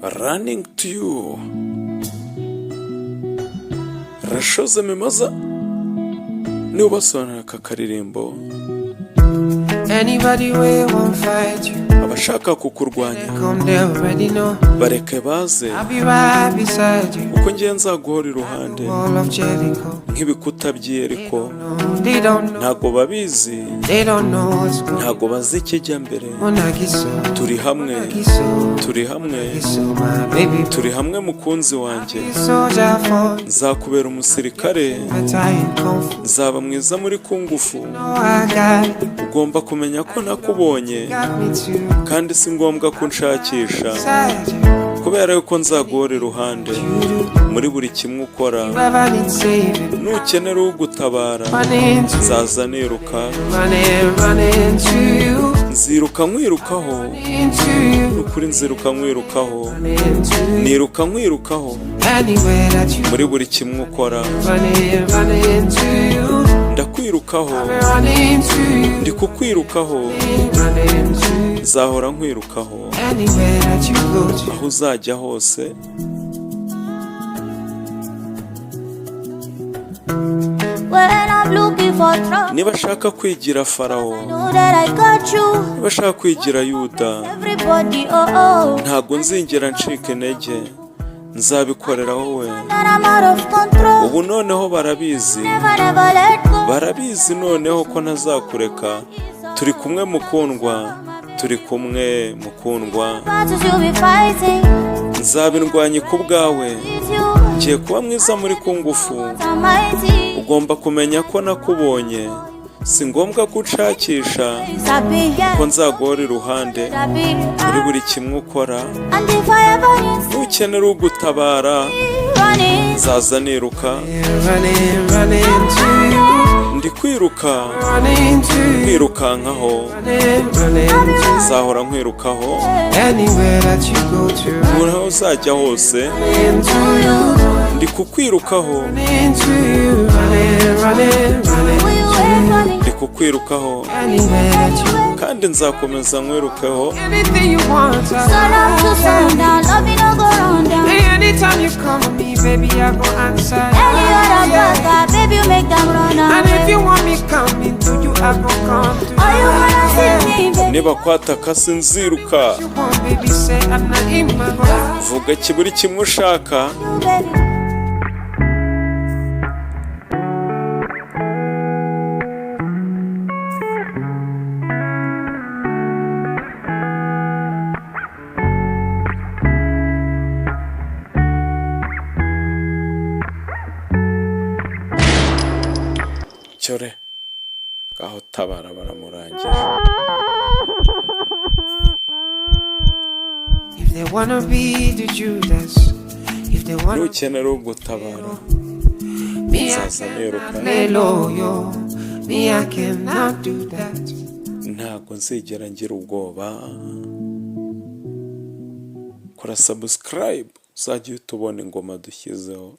running to you. Rashoze Memaza niwe basobanura aka karirimbo. Anybody we won't fight you. Abashaka kukurwanya Come they already know. bareke baze I'll be right beside you. uko ngiye nzaguhora iruhande Wall of Jericho. nk'ibikuta by'Yeriko. They don't know. Ntago babizi, They don't know what's going on. ntago bazi ikijya mbere. Turi hamwe, turi hamwe, my baby. turi hamwe mukunzi wanjye. Soldier for Nzakubera umusirikare, battalion comfort. nzaba mwiza muri kungufu. No, I got Ugomba kumenya ko nakubonye me too. kandi si ngombwa ko nshakisha, Beside you. kubera yuko nzaguhora iruhande muri buri kimwe ukora. Whoever needs saving. Nukenera ugutabara Running to nzaza niruka, running to you. nziruka nkwirukaho, Into you. ukuri nziruka nkwirukaho, Running to you. niruka nkwirukaho Anywhere that you muri buri kimwe ukora. running to you. Ndakwirukaho, Running to you. ndi kukwirukaho, Running to you. nzahora nkwirukaho Anywhere that you go to. aho uzajya hose. When I'm looking for trouble, Niba ashaka kwigira Farawo, know that I got you. niba ashaka kwigira Yuda, Everybody, oh oh, ntago nzingera ncika intege, nzabikorera wowe. that I'm out of control. Ubu noneho barabizi, Never let go. barabizi noneho ko ntazakureka. Turi kumwe mukundwa, turi kumwe mukundwa. Battles you'll be fighting Nzabindwanye ku bwawe, with you. ngiye kuba mwiza muri kungufu. I'm mighty. Ugomba kumenya ko nakubonye, si ngombwa ko unshakisha, Sabi, yeah. ko nzaguhora iruhande Sabi, muri buri kimwe ukora. and if I ever need Nukenera ugutabara running, nzaza niruka, Running to you. ndi kwiruka Running to you. nkwirukankaho, Running to you. nzahora nkwirukaho Anywhere that you go to. aho uzajya hose. Running to you. Ndi kukwirukaho, Running to you. Running will you ever running? ndi kukwirukaho, Anywhere that you. kandi nzakomeza nkwirukeho. Anything you want. Sun up to sundown, love me no go round down. Anytime you come to me, baby, I go answer. Any other brother, baby, you make them run And if away. you want me coming to you, I go come to you. Oh, you wanna see me, baby? Niba kwataka sinziruka, You want, baby, say I'm not in my heart. vuga kiburi kimwe ushaka. You, baby. Cyore ngaho tabara baramurangira. If they wanna be the Judas, if they wanna Nukenera ugutabara me, I nzaza niruka. cannot lay low, yo. Me, I cannot do that. Ntago nzigera ngira ubwoba. Kora subscribe uzajya utubona ingoma dushyizeho.